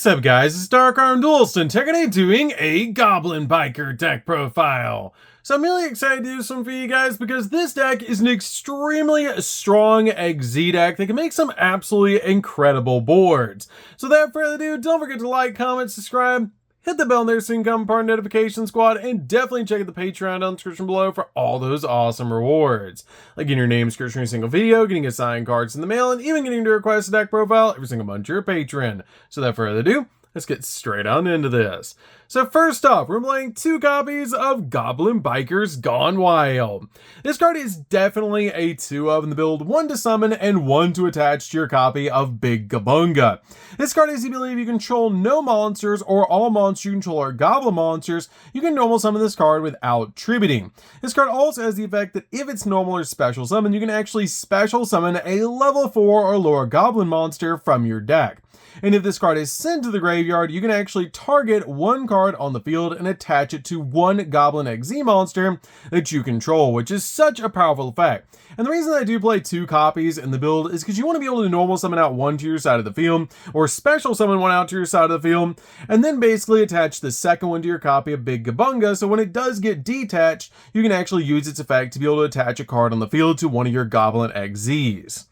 What's up guys, it's DarkArmedDuelist and today doing a Goblin Biker deck profile. So I'm really excited to do some for you guys because this deck is an extremely strong XZ deck that can make some absolutely incredible boards. So without further ado, don't forget to like, comment, subscribe, hit the bell there so you can become part of the notification squad, and definitely check out the Patreon down in the description below for all those awesome rewards. Like getting your name description in every single video, getting assigned cards in the mail, and even getting to request a deck profile every single month to your patron. So without further ado, let's get straight on into this. So first off, we're playing 2 copies of Goblin Bikers Gone Wild. This card is definitely a 2 of in the build, 1 to summon and 1 to attach to your copy of Big Gabunga. This card is the ability if you control no monsters or all monsters you control are goblin monsters, you can normal summon this card without tributing. This card also has the effect that if it's normal or special summon, you can actually special summon a level 4 or lower goblin monster from your deck. And if this card is sent to the graveyard, you can actually target 1 card on the field and attach it to 1 Goblin XZ monster that you control, which is such a powerful effect. And the reason I do play 2 copies in the build is because you want to be able to normal summon out 1 to your side of the field, or special summon 1 out to your side of the field, and then basically attach the second one to your copy of Big Gabunga, so when it does get detached, you can actually use its effect to be able to attach a card on the field to one of your Goblin XZs.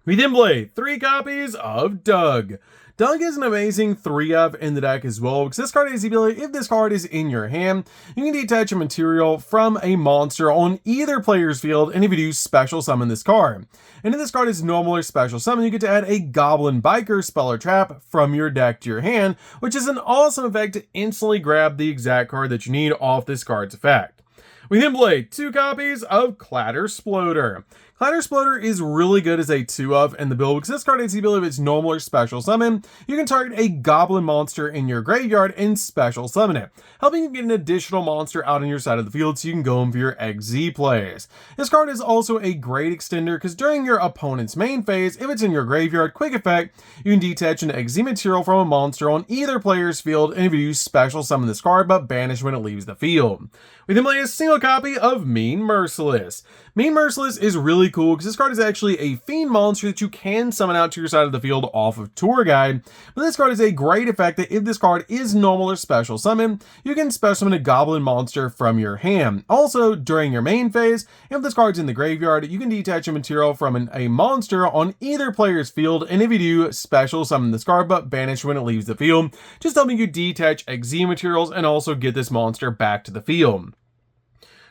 We then play 3 copies of Doug. Doug is an amazing 3-of in the deck as well, because this card has the ability, if this card is in your hand, you can detach a material from a monster on either player's field, and if you do, special summon this card. And if this card is normal or special summon, you get to add a Goblin Biker spell or trap from your deck to your hand, which is an awesome effect to instantly grab the exact card that you need off this card's effect. We then play 2 copies of Clattersploder. Clattersploder is really good as a 2-of in the build because this card has the ability if it's normal or special summon, you can target a goblin monster in your graveyard and special summon it, helping you get an additional monster out on your side of the field so you can go in for your XZ plays. This card is also a great extender because during your opponent's main phase, if it's in your graveyard, quick effect, you can detach an XZ material from a monster on either player's field, and if you use special summon this card but banish when it leaves the field. We then play a single copy of Mean Merciless. Mean Merciless is really cool because this card is actually a fiend monster that you can summon out to your side of the field off of Tour Guide, but this card is a great effect that if this card is normal or special summon, you can special summon a goblin monster from your hand. Also, during your main phase, if this card's in the graveyard, you can detach a material from a monster on either player's field, and if you do, special summon this card but banish when it leaves the field, just helping you detach XZ materials and also get this monster back to the field.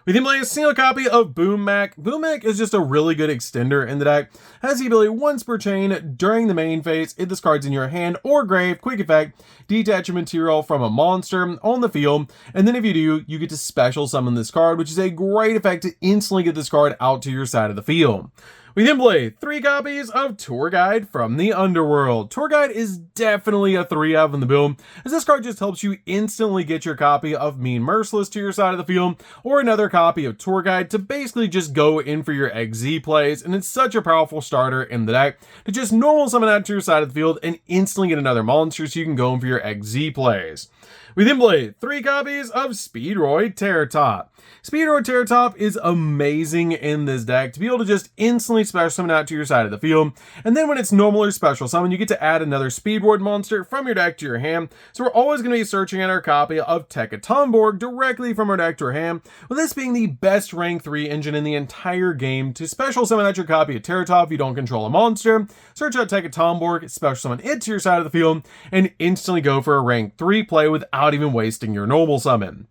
We then play a single copy of Boom Mac. Boom Mac is just a really good extender in the deck. Has the ability once per chain during the main phase, if this card's in your hand or grave, quick effect, detach a material from a monster on the field, and then if you do, you get to special summon this card, which is a great effect to instantly get this card out to your side of the field. We then play 3 copies of Tour Guide from the Underworld. Tour Guide is definitely a 3-of in the build, as this card just helps you instantly get your copy of Mean Merciless to your side of the field, or another copy of Tour Guide to basically just go in for your XZ plays, and it's such a powerful starter in the deck to just normal summon out to your side of the field and instantly get another monster so you can go in for your XZ plays. We then play 3 copies of Speedroid Terratop. Speedroid Terratop is amazing in this deck to be able to just instantly special summon out to your side of the field, and then when it's normal or special summon, you get to add another Speedroid monster from your deck to your hand. So we're always going to be searching at our copy of Tekkatomborg directly from our deck to our hand, with this being the best rank 3 engine in the entire game to special summon out your copy of Terratop if you don't control a monster, search out Tekkatomborg, special summon it to your side of the field, and instantly go for a rank 3 play without even wasting your normal summon.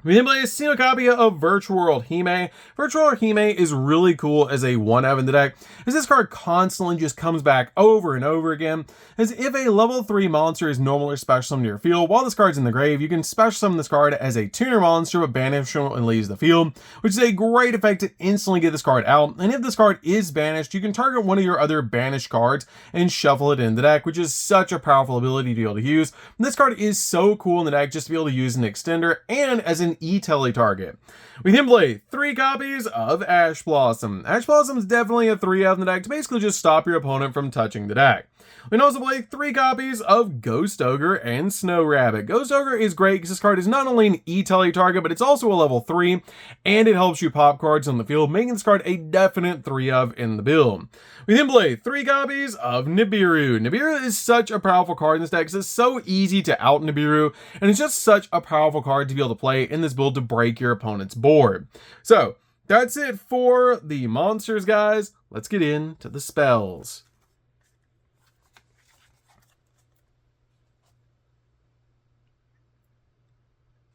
We then play a single copy of Virtual World Hime. Virtual World Hime is really cool as a 1-of in the deck, as this card constantly just comes back over and over again, as if a level 3 monster is normal or special summoned to your field, while this card's in the grave, you can special summon this card as a tuner monster but banish when it leaves the field, which is a great effect to instantly get this card out, and if this card is banished, you can target one of your other banished cards and shuffle it in the deck, which is such a powerful ability to be able to use. And this card is so cool in the deck just to be able to use an extender and as an E-Tele target. We then play 3 copies of Ash Blossom. Ash Blossom is definitely a 3-of in the deck to basically just stop your opponent from touching the deck. We can also play 3 copies of Ghost Ogre and Snow Rabbit. Ghost Ogre is great because this card is not only an E-Tele target, but it's also a level 3, and it helps you pop cards on the field, making this card a definite 3-of in the build. We then play 3 copies of Nibiru. Nibiru is such a powerful card in this deck because it's so easy to out Nibiru, and it's just such a powerful card to be able to play in this build to break your opponent's board. So, that's it for the monsters, guys. Let's get into the spells.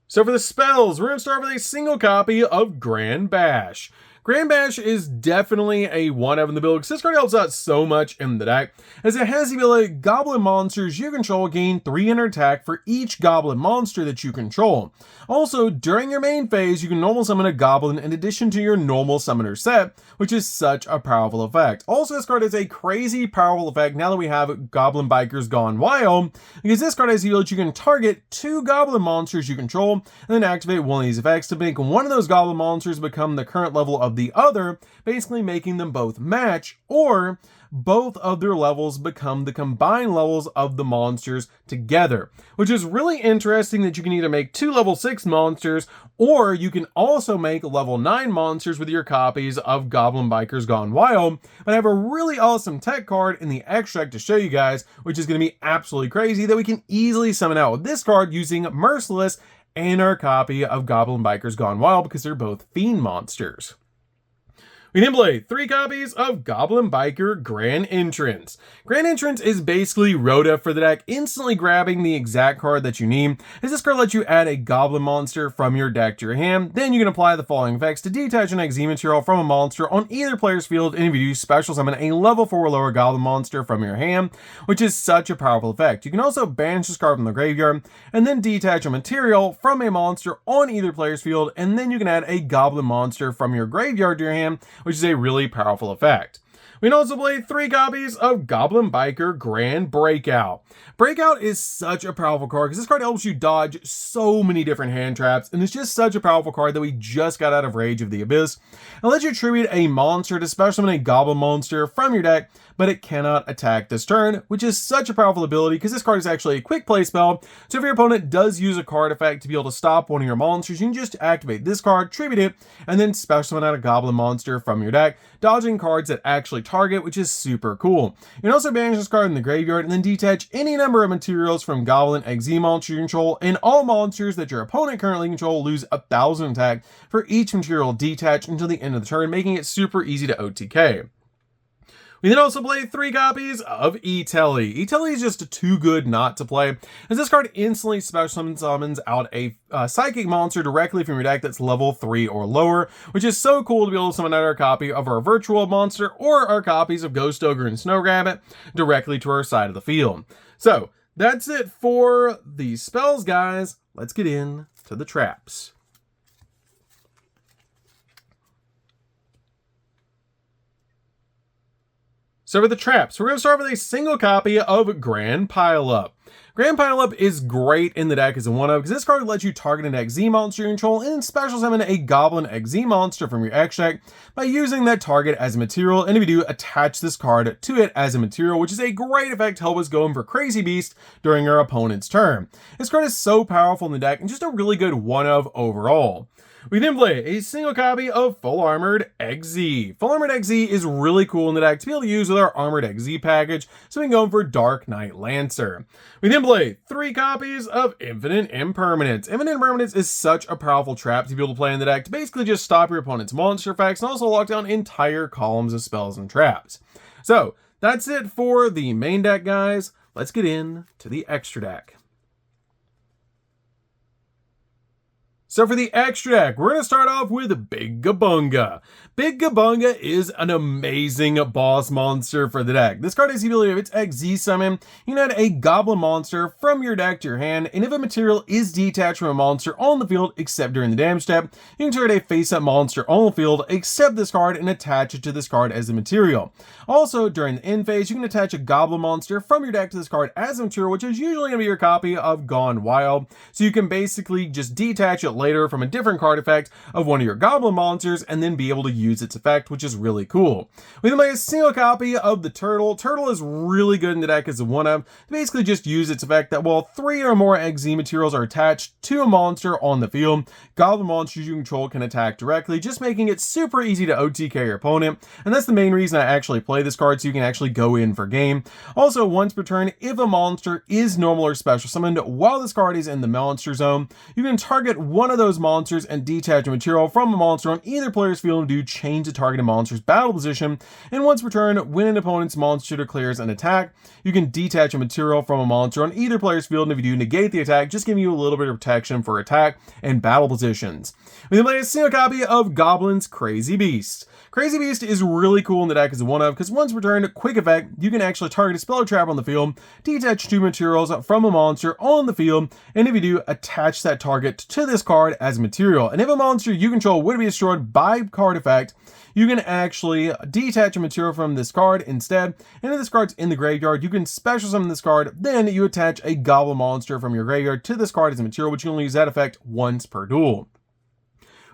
So for the spells, we're going to start with a single copy of Grand Bash. Grand Bash is definitely a 1-of in the build because this card helps out so much in the deck, as it has the ability Goblin monsters you control gain 300 attack for each Goblin monster that you control. Also, during your main phase, you can normal summon a Goblin in addition to your normal summoner set, which is such a powerful effect. Also, this card has a crazy powerful effect now that we have Goblin Bikers Gone Wild, because this card has the ability you can target 2 Goblin monsters you control, and then activate one of these effects to make one of those Goblin monsters become the current level of the other, basically making them both match, or both of their levels become the combined levels of the monsters together, which is really interesting that you can either make 2 level 6 monsters, or you can also make level 9 monsters with your copies of Goblin Bikers Gone Wild. But I have a really awesome tech card in the extract to show you guys, which is going to be absolutely crazy, that we can easily summon out with this card using Merciless and our copy of Goblin Bikers Gone Wild, because they're both fiend monsters. We then play 3 copies of Goblin Biker Grand Entrance. Grand Entrance is basically Rhoda for the deck, instantly grabbing the exact card that you need, as this card lets you add a Goblin monster from your deck to your hand. Then you can apply the following effects to detach an XZ material from a monster on either player's field, and if you do, special summon a level 4 or lower Goblin monster from your hand, which is such a powerful effect. You can also banish this card from the graveyard, and then detach a material from a monster on either player's field, and then you can add a Goblin monster from your graveyard to your hand, which is a really powerful effect. We can also play 3 copies of Goblin Biker Grand Breakout. Breakout is such a powerful card because this card helps you dodge so many different hand traps, and it's just such a powerful card that we just got out of Rage of the Abyss. It lets you tribute a monster to special summon a Goblin monster from your deck, but it cannot attack this turn, which is such a powerful ability because this card is actually a quick play spell. So if your opponent does use a card effect to be able to stop one of your monsters, you can just activate this card, tribute it, and then special summon out a Goblin monster from your deck, dodging cards that actually target, which is super cool. You can also banish this card in the graveyard and then detach any number of materials from Goblin XZ monster you control, and all monsters that your opponent currently control lose 1,000 attack for each material detached until the end of the turn, making it super easy to OTK. We then also play 3 copies of E-Tele. E-Tele is just too good not to play, as this card instantly special summons out a psychic monster directly from your deck that's level 3 or lower, which is so cool to be able to summon out our copy of our virtual monster or our copies of Ghost Ogre and Snow Rabbit directly to our side of the field. So that's it for the spells, guys. Let's get into the traps. So for the traps, we're going to start with a single copy of Grand Pileup. Grand Pileup is great in the deck as a 1-of because this card lets you target an XZ monster you control and special summon a Goblin XZ monster from your extract by using that target as a material, and if you do, attach this card to it as a material, which is a great effect to help us go in for Crazy Beast during our opponent's turn. This card is so powerful in the deck and just a really good 1-of overall. We then play a single copy of Full Armored XZ. Full Armored XZ is really cool in the deck to be able to use with our Armored XZ package, so we can go for Dark Knight Lancer. We then play 3 copies of Infinite Impermanence. Infinite Impermanence is such a powerful trap to be able to play in the deck to basically just stop your opponent's monster effects and also lock down entire columns of spells and traps. So that's it for the main deck, guys. Let's get into the extra deck. So for the extra deck, we're going to start off with Big Gabunga. Big Gabunga is an amazing boss monster for the deck. This card has the ability of its XZ summon. You can add a Goblin monster from your deck to your hand, and if a material is detached from a monster on the field except during the damage step, you can target a face-up monster on the field except this card and attach it to this card as a material. Also, during the end phase, you can attach a Goblin monster from your deck to this card as a material, which is usually going to be your copy of Gone Wild. So you can basically just detach it later from a different card effect of one of your Goblin monsters and then be able to use its effect, which is really cool. We then play a single copy of the Turtle. Turtle is really good in the deck as a 1-of to basically just use its effect that while 3 or more XZ materials are attached to a monster on the field, Goblin monsters you control can attack directly, just making it super easy to OTK your opponent. And that's the main reason I actually play this card, so you can actually go in for game. Also, once per turn, if a monster is normal or special summoned while this card is in the monster zone, you can target one of those monsters and detach a material from a monster on either player's field and do change the targeted monster's battle position. And once per turn, when an opponent's monster declares an attack, you can detach a material from a monster on either player's field, and if you do negate the attack, just giving you a little bit of protection for attack and battle positions. We then play a single copy of Goblin's Crazy Beast. Crazy Beast is really cool in the deck as a 1-of because once per turn, quick effect, you can actually target a spell or trap on the field, detach 2 materials from a monster on the field, and if you do, attach that target to this card as material. And if a monster you control would be destroyed by card effect, you can actually detach a material from this card instead, and if this card's in the graveyard, you can special summon this card, then you attach a Goblin monster from your graveyard to this card as a material, which you only use that effect once per duel.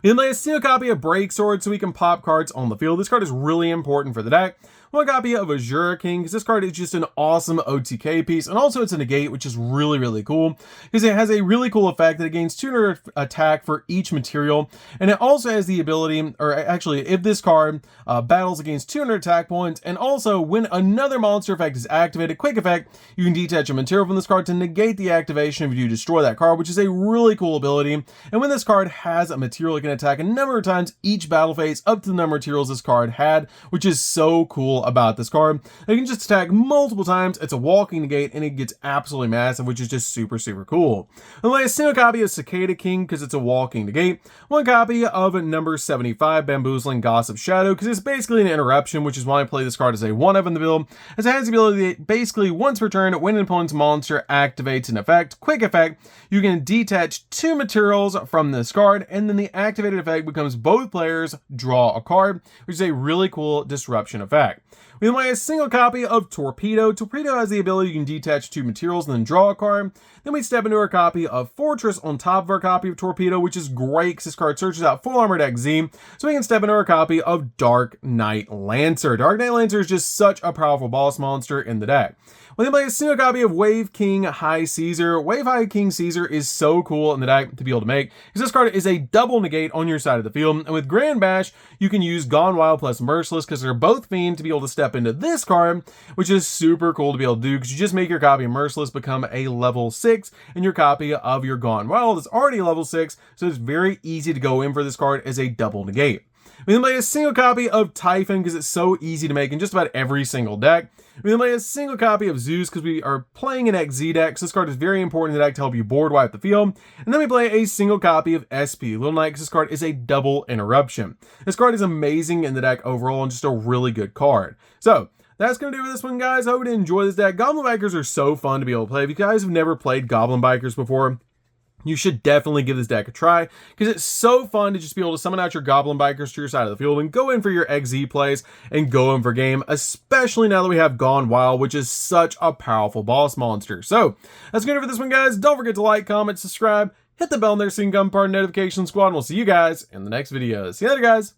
We then play a single copy of Break Sword so we can pop cards on the field. This card is really important for the deck. One copy of Azure King, because this card is just an awesome OTK piece, and also it's a negate, which is really cool, because it has a really cool effect that it gains 200 attack for each material, and it also has the ability, or actually, if this card battles against 200 attack points, and also when another monster effect is activated, quick effect, you can detach a material from this card to negate the activation if you destroy that card, which is a really cool ability. And when this card has a material, it can attack a number of times each battle phase up to the number of materials this card had, which is so cool about this card. It can just attack multiple times. It's a walking negate and it gets absolutely massive, which is just super cool. I'll play a single copy of Cicada King because it's a walking negate. One copy of number 75 Bamboozling Gossip Shadow because it's basically an interruption, which is why I play this card as a 1-of in the build, as it has the ability that basically once per turn, when an opponent's monster activates an effect, quick effect, you can detach 2 materials from this card, and then the activated effect becomes both players draw a card, which is a really cool disruption effect. We then play a single copy of Torpedo. Torpedo has the ability you can detach 2 materials and then draw a card. Then we step into our copy of Fortress on top of our copy of Torpedo, which is great because this card searches out full armored XZ. So we can step into our copy of Dark Knight Lancer. Dark Knight Lancer is just such a powerful boss monster in the deck. We then play a single copy of Wave King High Caesar. Wave High King Caesar is so cool in the deck to be able to make, because this card is a double negate on your side of the field, and with Grand Bash, you can use Gone Wild plus Merciless, because they're both fiend to be able to step into this card, which is super cool to be able to do, because you just make your copy of Merciless become a level 6, and your copy of your Gone Wild is already level 6, so it's very easy to go in for this card as a double negate. We then play a single copy of Typhon because it's so easy to make in just about every single deck. We then play a single copy of Zeus because we are playing an XZ deck, so this card is very important in the deck to help you board wipe the field. And then we play a single copy of SP Little Knight because this card is a double interruption. This card is amazing in the deck overall and just a really good card. So that's going to do it for this one, guys. I hope you enjoy this deck. Goblin Bikers are so fun to be able to play. If you guys have never played Goblin Bikers before, you should definitely give this deck a try because it's so fun to just be able to summon out your Goblin Bikers to your side of the field and go in for your XZ plays and go in for game, especially now that we have Gone Wild, which is such a powerful boss monster. So that's going to do it for this one, guys. Don't forget to like, comment, subscribe, hit the bell in there so you can become part of the notification squad, and we'll see you guys in the next video. See you later, guys.